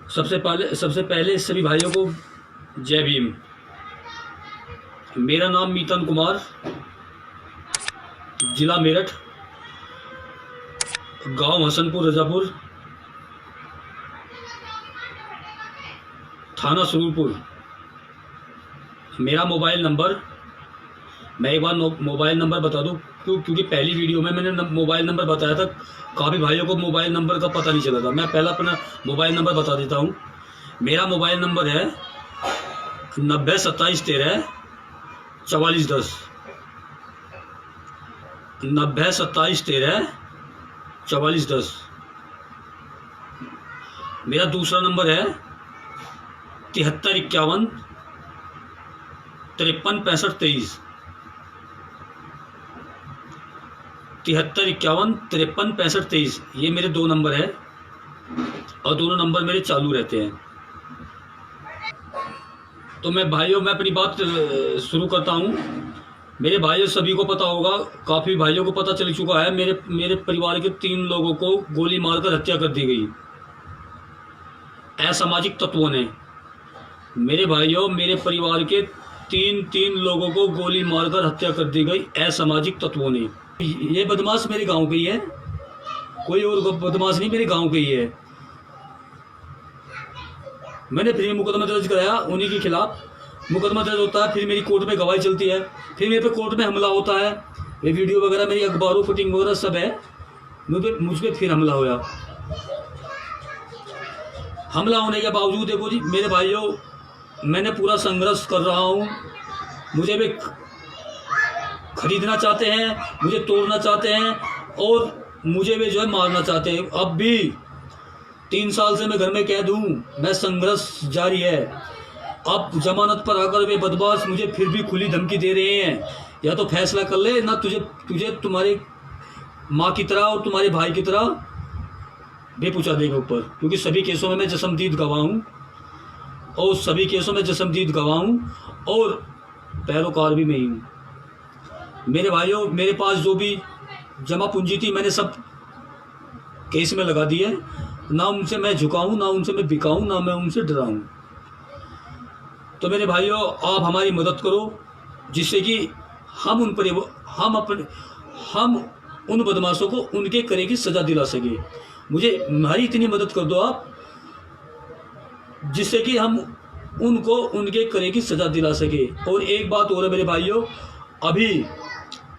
सबसे पहले सभी भाइयों को जय भीम। मेरा नाम मीतन कुमार, जिला मेरठ, गांव हसनपुर रजापुर, थाना सुरूरपुर। मेरा मोबाइल नंबर, मैं एक बार मोबाइल नंबर बता दूं क्योंकि पहली वीडियो में मैंने मोबाइल नंबर बताया था, काफ़ी भाइयों को मोबाइल नंबर का पता नहीं चला था। मैं पहला अपना मोबाइल नंबर बता देता हूं। मेरा मोबाइल नंबर है 9027134410, 9027134410। मेरा दूसरा नंबर है 7351536523, 7351536523। ये मेरे दो नंबर है और दोनों नंबर मेरे चालू रहते हैं। तो मैं अपनी बात शुरू करता हूँ। मेरे भाइयों सभी को पता होगा, काफ़ी भाइयों को पता चल चुका है, मेरे परिवार के 3 लोगों को गोली मारकर हत्या कर दी गई असामाजिक तत्वों ने। मेरे भाइयों, मेरे परिवार के तीन लोगों को गोली मारकर हत्या कर दी गई असामाजिक तत्वों ने। ये बदमाश मेरे गांव के ही है, कोई और बदमाश नहीं, मेरे गांव के ही है। मैंने फिर मुकदमा दर्ज कराया उन्हीं के खिलाफ। मुकदमा दर्ज होता है, फिर मेरी कोर्ट में गवाही चलती है, फिर मेरे पे कोर्ट में हमला होता है। ये वीडियो वगैरह मेरी अखबारों फुटिंग वगैरह सब है। मुझ पे फिर हमला होया। हमला होने के बावजूद देखो जी मेरे भाइयों, मैंने पूरा संघर्ष कर रहा हूँ। मुझे भी खरीदना चाहते हैं, मुझे तोड़ना चाहते हैं और मुझे भी जो है मारना चाहते हैं। अब भी 3 साल से मैं घर में कैद हूँ, मैं संघर्ष जारी है। अब जमानत पर आकर वे बदमाश मुझे फिर भी खुली धमकी दे रहे हैं, या तो फैसला कर ले, ना तुझे तुम्हारी माँ की तरह और तुम्हारे भाई की तरह बेपूछा देगा ऊपर। क्योंकि सभी केसों में मैं जसमदीद गवाह हूँ और सभी केसों में जसमदीद गवाह हूँ और पैरोकार भी मैं ही हूँ। मेरे भाइयों, मेरे पास जो भी जमा पूंजी थी मैंने सब केस में लगा दी है। ना उनसे मैं झुकाऊँ, ना उनसे मैं बिकाऊँ, ना मैं उनसे डराऊँ। तो मेरे भाइयों, आप हमारी मदद करो जिससे कि हम उन बदमाशों को उनके करे की सज़ा दिला सके। मुझे हमारी इतनी मदद कर दो आप, जिससे कि हम उनको उनके करे की सज़ा दिला सके। और एक बात और है मेरे भाइयों, अभी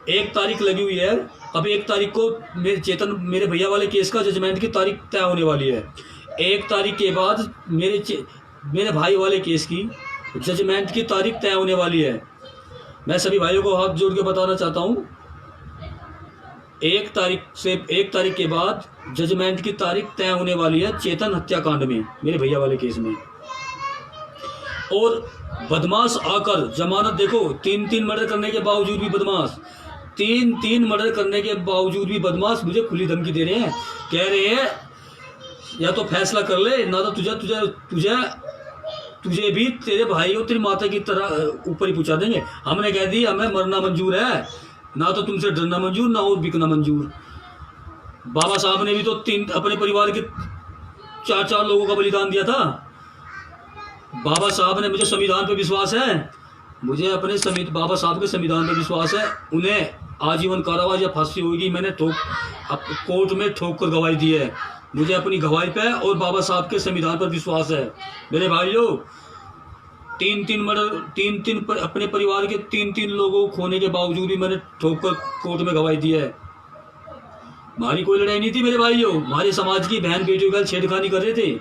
1 तारीख लगी हुई है। अब 1 तारीख को मेरे भैया वाले केस का जजमेंट की तारीख तय होने वाली है। 1 तारीख के बाद मेरे भाई वाले केस की जजमेंट की तारीख तय होने वाली है। मैं सभी भाइयों को हाथ जोड़ के बताना चाहता हूँ, 1 तारीख के बाद जजमेंट की तारीख तय होने वाली है चेतन हत्याकांड में, मेरे भैया वाले केस में। और बदमाश आकर जमानत, देखो 3 मर्डर करने के बावजूद भी बदमाश, 3 मर्डर करने के बावजूद भी बदमाश मुझे खुली धमकी दे रहे हैं। कह रहे हैं या तो फैसला कर ले, ना तो तुझे भी तेरे भाई और तेरी माता की तरह ऊपर ही पहुंचा देंगे। हमने कह दी हमें मरना मंजूर है, ना तो तुमसे डरना मंजूर, ना और बिकना मंजूर। बाबा साहब ने भी तो अपने परिवार के 4 लोगों का बलिदान दिया था। बाबा साहब ने, मुझे संविधान पे विश्वास है, मुझे अपने बाबा साहब के संविधान पे विश्वास है। उन्हें आजीवन कारावास या फांसी होगी। मैंने कोर्ट में ठोक कर गवाही दी है। मुझे अपनी गवाही पे और बाबा साहब के संविधान पर विश्वास है। मेरे भाइयों, 3 मर्डर, अपने परिवार के 3 लोगों को खोने के बावजूद भी मैंने ठोक कर कोर्ट में गवाही दी है। हमारी कोई लड़ाई नहीं थी मेरे भाइयों। हमारे समाज की बहन बेटियों के साथ छेड़खानी कर रहे थे।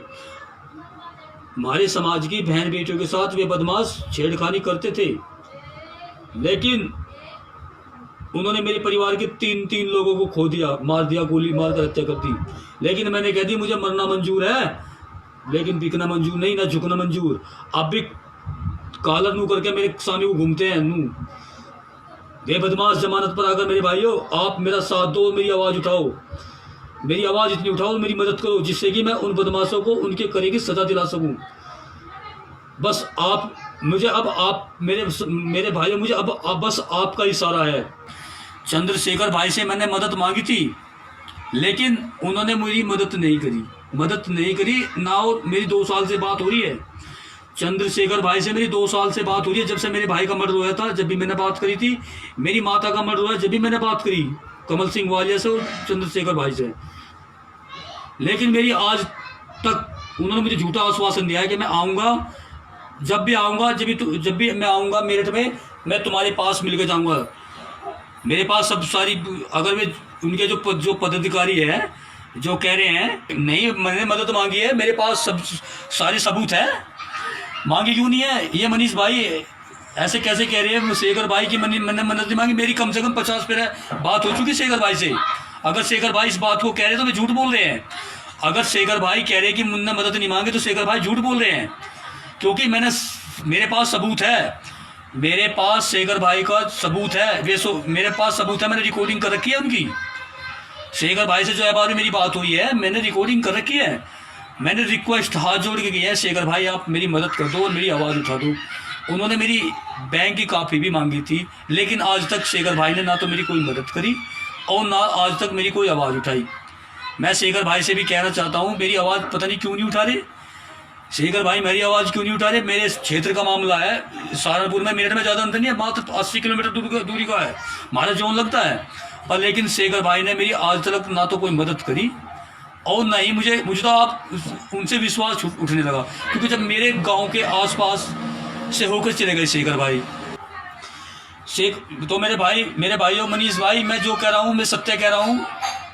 हमारे समाज की बहन बेटियों के साथ वे बदमाश छेड़खानी करते थे, लेकिन उन्होंने मेरे परिवार के 3 लोगों को खो दिया, मार दिया, गोली मारकर हत्या कर दी। लेकिन मैंने कह दी मुझे मरना मंजूर है, लेकिन बिकना मंजूर नहीं, ना झुकना मंजूर। अब भी कालर नू करके मेरे सामने वो घूमते हैं नू। वे बदमाश जमानत पर आकर मेरे भाइयों, आप मेरा साथ दो, मेरी आवाज़ उठाओ, मेरी आवाज़ इतनी उठाओ, मेरी मदद करो, जिससे कि मैं उन बदमाशों को उनके करे की सज़ा दिला सकूं। बस आप मेरे भाइयों, मुझे अब बस आपका इशारा है। चंद्रशेखर भाई से मैंने मदद मांगी थी, लेकिन उन्होंने मेरी मदद नहीं करी। मदद नहीं करी ना। और मेरी 2 साल से बात हो रही है चंद्रशेखर भाई से, मेरी 2 साल से बात हो रही है। जब से मेरे भाई का मर्डर हुआ था जब भी मैंने बात करी थी, मेरी माता का मर्डर हुआ जब भी मैंने बात करी कमल सिंह वालिया से और चंद्रशेखर भाई से। लेकिन मेरी आज तक उन्होंने मुझे झूठा आश्वासन दिया है कि मैं आऊँगा, जब भी आऊँगा, जब भी मैं आऊँगा मेरठ में, मैं तुम्हारे पास मिल के जाऊँगा। मेरे पास सब सारी, अगर वे उनके जो पदाधिकारी है जो कह रहे हैं नहीं मैंने मदद मांगी है, मेरे पास सब सारे सबूत है। मांगी क्यों नहीं है ये मनीष भाई ऐसे कैसे कह रहे हैं शेखर भाई की मैंने मदद नहीं मांगी? मेरी कम से कम 50 बात हो चुकी शेखर भाई से। अगर शेखर भाई इस बात को कह रहे हैं तो वे झूठ बोल रहे हैं। अगर शेखर भाई कह रहे हैं कि मुन्ना मदद नहीं मांगे तो शेखर भाई झूठ बोल रहे हैं, क्योंकि मेरे पास सबूत है। मेरे पास शेखर भाई का सबूत है, मेरे पास सबूत है, मैंने रिकॉर्डिंग कर रखी है उनकी। शेखर भाई से जो है बाद में मेरी बात हुई है, मैंने रिकॉर्डिंग कर रखी है। मैंने रिक्वेस्ट हाथ जोड़ के किया है, शेखर भाई आप मेरी मदद कर दो और मेरी आवाज़ उठा दो। उन्होंने मेरी बैंक की कापी भी मांगी थी, लेकिन आज तक शेखर भाई ने ना तो मेरी कोई मदद करी और ना आज तक मेरी कोई आवाज़ उठाई। मैं शेखर भाई से भी कहना चाहता हूँ, मेरी आवाज़ पता नहीं क्यों नहीं उठा रहे शेखर भाई, मेरी आवाज़ क्यों नहीं उठा रहे? मेरे क्षेत्र का मामला है, सहारनपुर में मेरठ में ज़्यादा अंतर नहीं है, मात्र 80 किलोमीटर दूरी का है हमारा जोन लगता है। और लेकिन शेखर भाई ने मेरी आज तक ना तो कोई मदद करी और ना ही मुझे तो आप उनसे विश्वास उठने लगा, क्योंकि जब मेरे गांव के आसपास से होकर चले गए शेखर भाई तो मेरे भाइयों मनीष भाई, मैं जो कह रहा हूँ मैं सत्य कह रहा हूँ।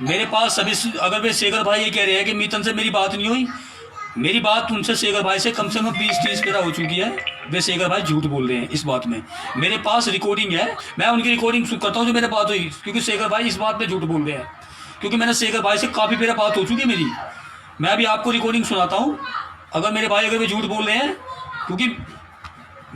मेरे पास सभी, अगर वे शेखर भाई ये कह रहे हैं कि मीतन से मेरी बात नहीं हुई, मेरी बात उनसे शेखर भाई से कम 20-30 पेरा हो चुकी है। वे शेखर भाई झूठ बोल रहे हैं इस बात में। मेरे पास रिकॉर्डिंग है, मैं उनकी रिकॉर्डिंग करता हूँ जो मेरे बात हुई, क्योंकि शेखर भाई इस बात में झूठ बोल रहे हैं, क्योंकि मैंने शेखर भाई से काफ़ी पेरा बात हो चुकी है मेरी। मैं अभी आपको रिकॉर्डिंग सुनाता हूँ, अगर मेरे भाई अगर वे झूठ बोल रहे हैं, क्योंकि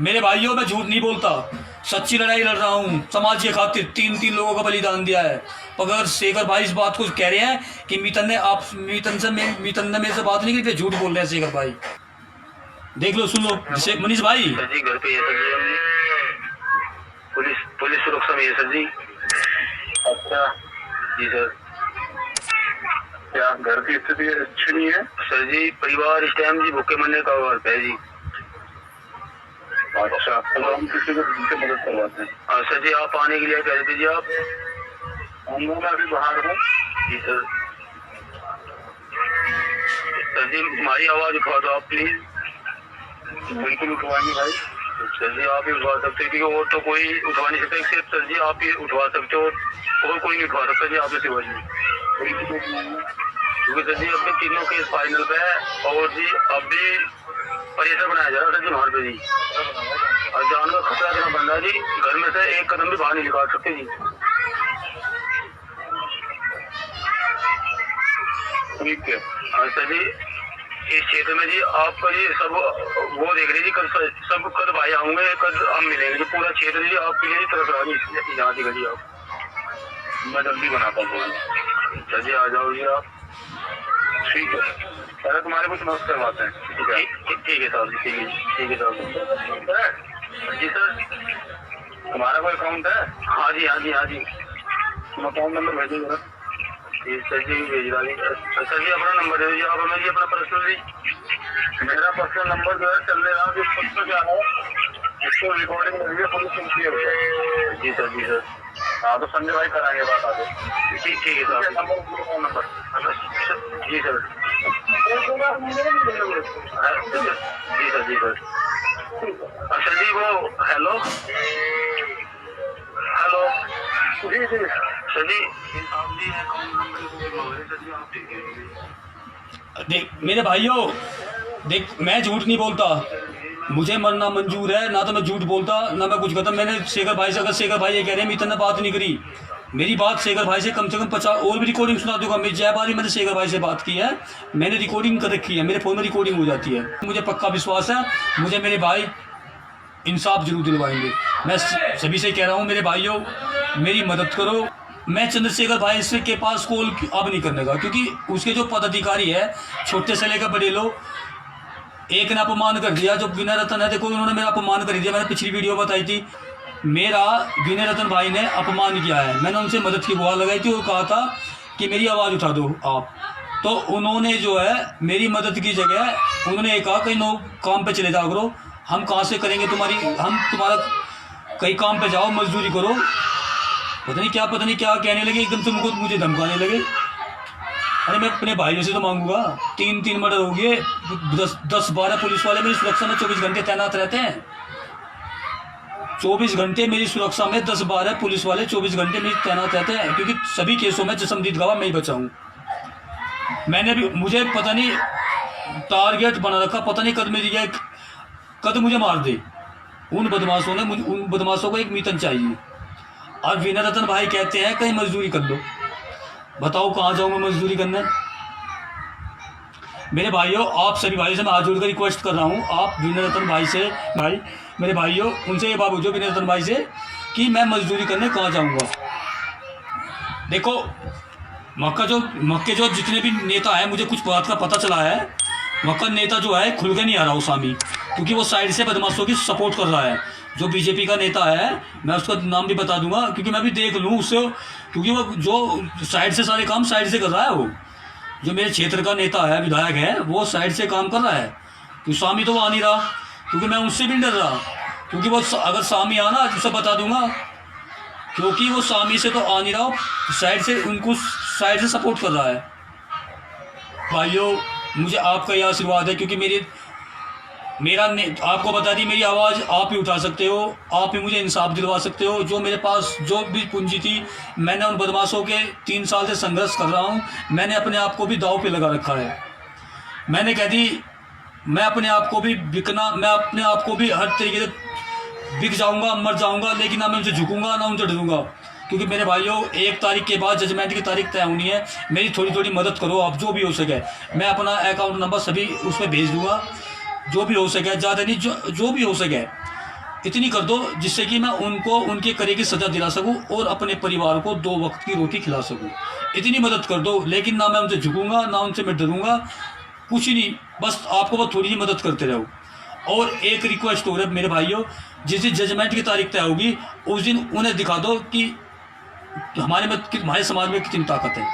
मेरे भाइयों मैं झूठ नहीं बोलता, सच्ची लड़ाई लड़ रहा हूँ समाज के खातिर। 3 लोगों का बलिदान दिया है। अगर शेखर भाई इस बात को कह रहे हैं कि मीतन ने मेरे से बात नहीं की, फिर झूठ बोल रहे हैं शेखर भाई। देख लो, सुन लो मनीष भाई। सर जी घर पे है सर जी, पुलिस सुरक्षा में है सर जी। अच्छा जी सर, क्या घर की स्थिति अच्छी नहीं है? सर जी परिवार इस टाइम जी भूखे मरने का हालत है जी। अच्छा, तो हम किसी को मदद करवाते हैं। हाँ सर जी, आप आने के लिए कह दीजिए। आप मैं अभी बाहर हूँ जी सर। सर जी हमारी आवाज़ उठवा दो आप प्लीज। बिल्कुल उठवाएंगे भाई। सर जी आप ही उठवा सकते हैं, क्योंकि और तो कोई उठवा नहीं सकता, सिर्फ सर जी आप ही उठवा सकते हो और कोई नहीं उठवा सकता जी आपके सिवा जी। क्योंकि सर जी अब भी 3 केस फाइनल पे है और जी अब भी प्रेशर बनाया जा रहा है सर जी हमारे पे जी। और जान का खतरा इतना बन रहा है जी, घर में से एक कदम भी बाहर नहीं निकाल सकते जी। ठीक है सर जी, इस क्षेत्र में जी आपका जी सब वो देख रहे जी, कद भाई आऊंगे, कद हम मिलेंगे जी। पूरा क्षेत्र जी आपके लिए तरफ रहा जी, यहाँ की गली आप मैं जल्दी बनाता हूँ सर जी। आ जाओ जी आप। ठीक है सर, तुम्हारे कुछ मदद करवाते हैं। ठीक है साहब जी, ठीक है साहब जी। सर तुम्हारा कोई अकाउंट है? हाँ जी तुम अकाउंट नंबर भेजिए जरा। जी सर जी भेज रहा जी। सर जी अपना नंबर दे दीजिए आप हमें जी, अपना पर्सनल जी। मेरा पर्सनल नंबर जो है चल रहा है, उसको क्या है इसको रिकॉर्डिंग करिए पुलिस सुनती है। जी सर। हाँ तो संजय भाई कराएंगे बात आगे। ठीक है सर। नंबर जी सर। जी सर। सर जी वो हेलो जी सर जी देख मेरे भाइयों, देख मैं झूठ नहीं बोलता, मुझे मरना मंजूर है, ना तो मैं झूठ बोलता ना मैं कुछ करता। मैंने शेखर भाई से, अगर शेखर भाई ये कह रहे हैं मीतन ने बात नहीं करी, मेरी बात शेखर भाई से कम 50 और भी रिकॉर्डिंग सुना दूंगा। मैं जय बारी मैंने शेखर भाई से बात की है, मैंने रिकॉर्डिंग कर रखी है, मेरे फ़ोन में रिकॉर्डिंग हो जाती है। मुझे पक्का विश्वास है, मुझे मेरे भाई इंसाफ जरूर दिलवाएंगे। मैं सभी से कह रहा हूँ मेरे भाइयों मेरी मदद करो। मैं चंद्रशेखर भाई से के पास कॉल अब नहीं करने का, क्योंकि उसके जो पदाधिकारी है छोटे से लेकर बड़े लोग, एक ने अपमान कर दिया। जो विनय रतन है, देखो उन्होंने मेरा अपमान कर दिया। मैंने पिछली वीडियो बताई थी, मेरा विनय रतन भाई ने अपमान किया है। मैंने उनसे मदद की गुहार लगाई थी और कहा था कि मेरी आवाज़ उठा दो आप। तो उन्होंने जो है मेरी मदद की जगह उन्होंने ये कहा कहीं नो काम पे चले जाओ करो, हम कहाँ से करेंगे हम तुम्हारा कहीं काम पे जाओ मजदूरी करो, पता नहीं क्या कहने लगे, एकदम से मुझे धमकाने लगे। अरे मैं अपने भाइयों से तो मांगूंगा, 3 मर्डर हो गए, 10-12 पुलिस वाले मेरी सुरक्षा में 24 घंटे तैनात रहते हैं। 24 घंटे मेरी सुरक्षा में 10-12 पुलिस वाले 24 घंटे मेरी तैनात रहते हैं, क्योंकि सभी केसों में जसमदीद गवाह मैं ही बचा हूँ। मैंने भी, मुझे पता नहीं टारगेट बना रखा, पता नहीं कद मुझे मार दे। उन बदमाशों को एक मीतन चाहिए। और विनय रतन भाई कहते हैं कहीं मजदूरी कर लो, बताओ कहाँ जाऊँ मैं मजदूरी करने। मेरे भाइयों, आप सभी भाइयों से मैं हाथ जोड़कर रिक्वेस्ट कर रहा हूँ, आप विनय रतन भाई से, भाई मेरे भाइयों उनसे ये बात पूछो विनय रतन भाई से कि मैं मजदूरी करने कहाँ जाऊँगा। देखो मक्के जो जितने भी नेता हैं, मुझे कुछ बात का पता चला है, मक्का नेता जो है खुल के नहीं आ रहा उसामी, क्योंकि वो साइड से बदमाशों की सपोर्ट कर रहा है। जो बीजेपी का नेता है, मैं उसका नाम भी बता दूंगा, क्योंकि मैं भी देख लूँ उससे, क्योंकि वो जो साइड से सारे काम साइड से कर रहा है। वो जो मेरे क्षेत्र का नेता है, विधायक है, वो साइड से काम कर रहा है। तो सामी तो वो आ नहीं रहा, क्योंकि मैं उनसे भी नहीं डर रहा, क्योंकि वो अगर सामी आना उसे बता दूंगा, क्योंकि वो सामी से तो आ नहीं रहा, साइड से उनको साइड से सपोर्ट कर रहा है। भाइयों, मुझे आपका यह आशीर्वाद है, क्योंकि आपको बता दी, मेरी आवाज़ आप ही उठा सकते हो, आप ही मुझे इंसाफ दिलवा सकते हो। जो मेरे पास जो भी पूंजी थी, मैंने उन बदमाशों के 3 साल से संघर्ष कर रहा हूँ, मैंने अपने आप को भी दांव पे लगा रखा है। मैंने कह दी मैं अपने आप को भी मैं अपने आप को भी हर तरीके से बिक जाऊँगा, मर जाऊँगा, लेकिन ना मैं उनसे झुकूँगा ना उनसे डरूँगा। क्योंकि मेरे भाइयों, 1 तारीख के बाद जजमेंट की तारीख तय होनी है, मेरी थोड़ी मदद करो आप, जो भी हो सके। मैं अपना अकाउंट नंबर सभी उसमें भेज दूँगा, जो भी हो सके, ज़्यादा नहीं, जो भी हो सके इतनी कर दो, जिससे कि मैं उनको उनके करे की सज़ा दिला सकूं और अपने परिवार को 2 वक्त की रोटी खिला सकूं। इतनी मदद कर दो, लेकिन ना मैं उनसे झुकूंगा ना उनसे मैं डरूंगा, कुछ नहीं, बस आपको बस थोड़ी सी मदद करते रहो। और एक रिक्वेस्ट हो रहा है मेरे भाइयों, जिस दिन जजमेंट की तारीख तय होगी, उस दिन उन्हें दिखा दो कि हमारे समाज में कितनी ताकत है।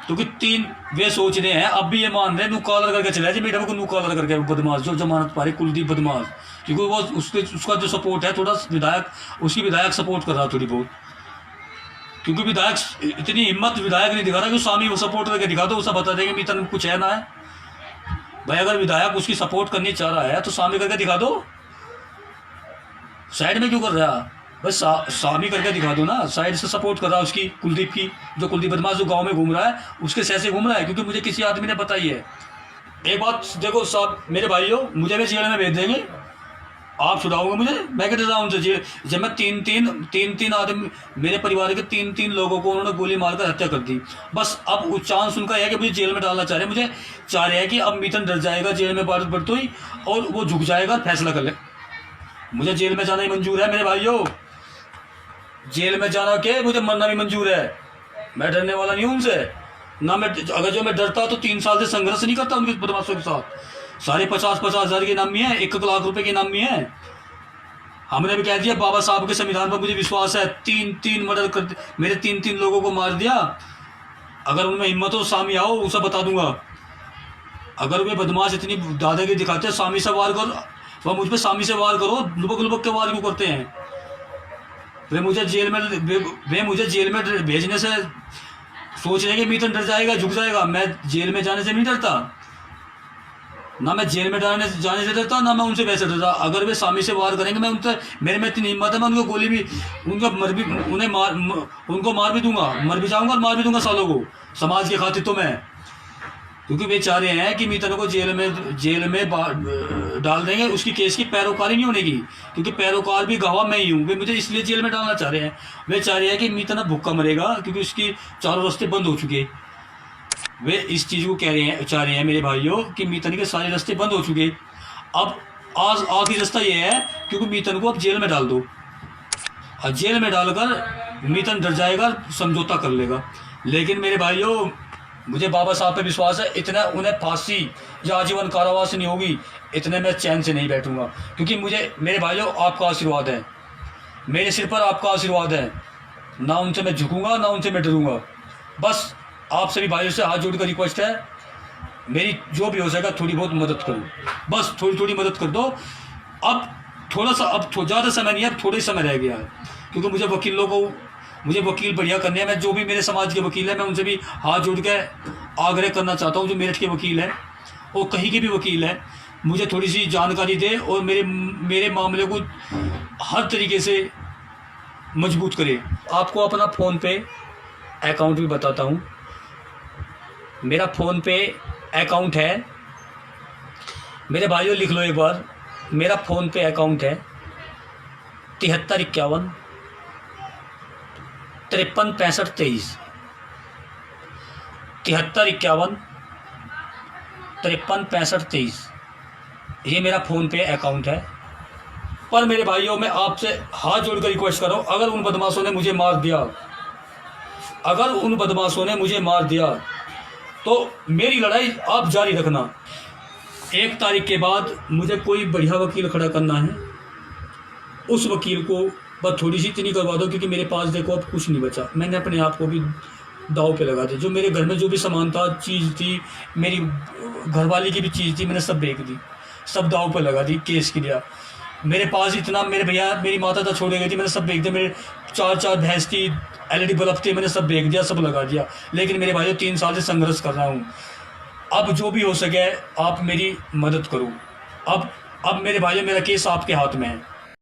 क्योंकि 3 वे सोच रहे हैं, अब भी ये मान रहे हैं, कॉलर करके चला जाए मैडम को, कॉलर करके बदमाश जो जमानत पा रहे, कुलदीप बदमाश, क्योंकि वो उसका जो सपोर्ट है, थोड़ा उसकी विधायक सपोर्ट कर रहा थोड़ी बहुत, क्योंकि विधायक इतनी हिम्मत विधायक नहीं दिखा रहा कि स्वामी वो सपोर्ट करके दिखा दो, उसे बता देंगे मीतन कुछ है ना है। भाई अगर विधायक उसकी सपोर्ट करनी चाह रहा है तो स्वामी करके दिखा दो, साइड में क्यों कर रहा है? बस स्वामी करके दिखा दो ना, साइड से सपोर्ट कर रहा है उसकी, कुलदीप की, जो कुलदीप बदमाश जो गांव में घूम रहा है, उसके सह घूम रहा है, क्योंकि मुझे किसी आदमी ने बताई है। एक बात देखो साहब मेरे भाइयों, मुझे भी जेल में भेज देंगे, आप छुड़ाओगे मुझे, मैं क्या डर रहा हूँ उनसे। जब मैं तीन आदमी, मेरे परिवार के 3 लोगों को उन्होंने गोली मारकर हत्या कर दी, बस अब चांस उनका है कि मुझे जेल में डालना चाह रहे हैं। मुझे चाह रहे हैं कि अब मीतन डर जाएगा जेल में बढ़ते ही, और वो झुक जाएगा, फैसला कर ले। मुझे जेल में जाना ही मंजूर है मेरे भाइयों, जेल में जाना के मुझे मरना भी मंजूर है। मैं डरने वाला नहीं हूँ उनसे ना। अगर जो मैं डरता तो 3 साल से संघर्ष नहीं करता उनके बदमाशों के साथ। सारे 50-50 हज़ार के नामी है, 1 लाख रुपए के नामी है। हमने भी कह दिया बाबा साहब के संविधान पर मुझे विश्वास है। 3 मर्डर कर, मेरे 3 लोगों को मार दिया। अगर उनमें हिम्मत हो सामी आओ, उसे बता दूंगा। अगर वे बदमाश इतनी दादागिरी दिखाते हैं, सामी से वार करो, वह मुझ पर सामी से वार करो, लुबक के वार क्यों करते हैं? वे मुझे जेल में भेजने से सोच रहे हैं कि मीतन डर जाएगा, झुक जाएगा। मैं जेल में जाने से नहीं डरता, ना मैं जेल में जाने से डरता, ना मैं उनसे वैसे डरता। अगर वे सामी से वार करेंगे, मैं उनसे, मेरे में इतनी हिम्मत है, मैं उनको गोली भी, उनको मार भी दूंगा, मर भी जाऊंगा और मार भी दूंगा सालों को, समाज की खातिर। तो मैं, क्योंकि वे चाह रहे हैं कि मीतन को जेल में डाल देंगे, उसकी केस की पैरोकारी नहीं होने की, क्योंकि पैरोकार भी गवाह मैं ही हूँ। वे मुझे इसलिए जेल में डालना चाह रहे हैं। वे चाह रहे हैं कि मीतन अब भूखा मरेगा, क्योंकि उसकी चारों रास्ते बंद हो चुके। वे इस चीज़ को चाह रहे हैं मेरे भाइयों कि मीतन के सारे रास्ते बंद हो चुके। अब आखिरी रास्ता ये है, क्योंकि मीतन को अब जेल में डाल दो, और जेल में डालकर मीतन डर जाएगा, समझौता कर लेगा। लेकिन मेरे भाइयों, मुझे बाबा साहब पे विश्वास है, इतना उन्हें फांसी या आजीवन कारावास नहीं होगी, इतने मैं चैन से नहीं बैठूंगा। क्योंकि मेरे भाइयों, आपका आशीर्वाद है, मेरे सिर पर आपका आशीर्वाद है। ना उनसे मैं झुकूंगा, ना उनसे मैं डरूंगा। बस आप सभी भाइयों से हाथ जोड़कर रिक्वेस्ट है, मेरी जो भी हो सकेगा थोड़ी बहुत मदद करो, बस थोड़ी थोड़ी मदद कर दो। अब थोड़ा सा, अब ज़्यादा समय नहीं है, अब थोड़ा ही समय रह गया है, क्योंकि मुझे वकील बढ़िया करने हैं। मैं जो भी मेरे समाज के वकील हैं, मैं उनसे भी हाथ जोड़ के आग्रह करना चाहता हूँ, जो मेरठ के वकील हैं और कहीं के भी वकील हैं, मुझे थोड़ी सी जानकारी दे और मेरे मामले को हर तरीके से मजबूत करे। आपको अपना फ़ोन पे अकाउंट भी बताता हूँ। मेरा फ़ोन पे अकाउंट है, मेरे भाइयों लिख लो एक बार, मेरा फ़ोन पे अकाउंट है 7351 53 65 23, 7351 53 65 23, ये मेरा फ़ोन पे अकाउंट है। पर मेरे भाइयों, मैं आपसे हाथ जोड़कर रिक्वेस्ट कर रहा हूँ, अगर उन बदमाशों ने मुझे मार दिया, तो मेरी लड़ाई आप जारी रखना। 1 तारीख के बाद मुझे कोई बढ़िया वकील खड़ा करना है, उस वकील को बस थोड़ी सी इतनी करवा दो, क्योंकि मेरे पास देखो अब कुछ नहीं बचा। मैंने अपने आप को भी दाव पे लगा दिया। जो मेरे घर में जो भी सामान था, चीज़ थी, मेरी घरवाली की भी चीज़ थी, मैंने सब बेच दी, सब दाव पे लगा दी केस के लिए। मेरे पास इतना, मेरे भैया मेरी माता था छोड़ गई थी, मैंने सब बेच दिया। मेरे 4 भैंस थी, LED बल्ब थे, मैंने सब बेच दिया, सब लगा दिया। लेकिन मेरे भाइयों 3 साल से संघर्ष कर रहा हूँ। अब जो भी हो सके आप मेरी मदद करो। अब मेरे भाइयों, मेरा केस आपके हाथ में है।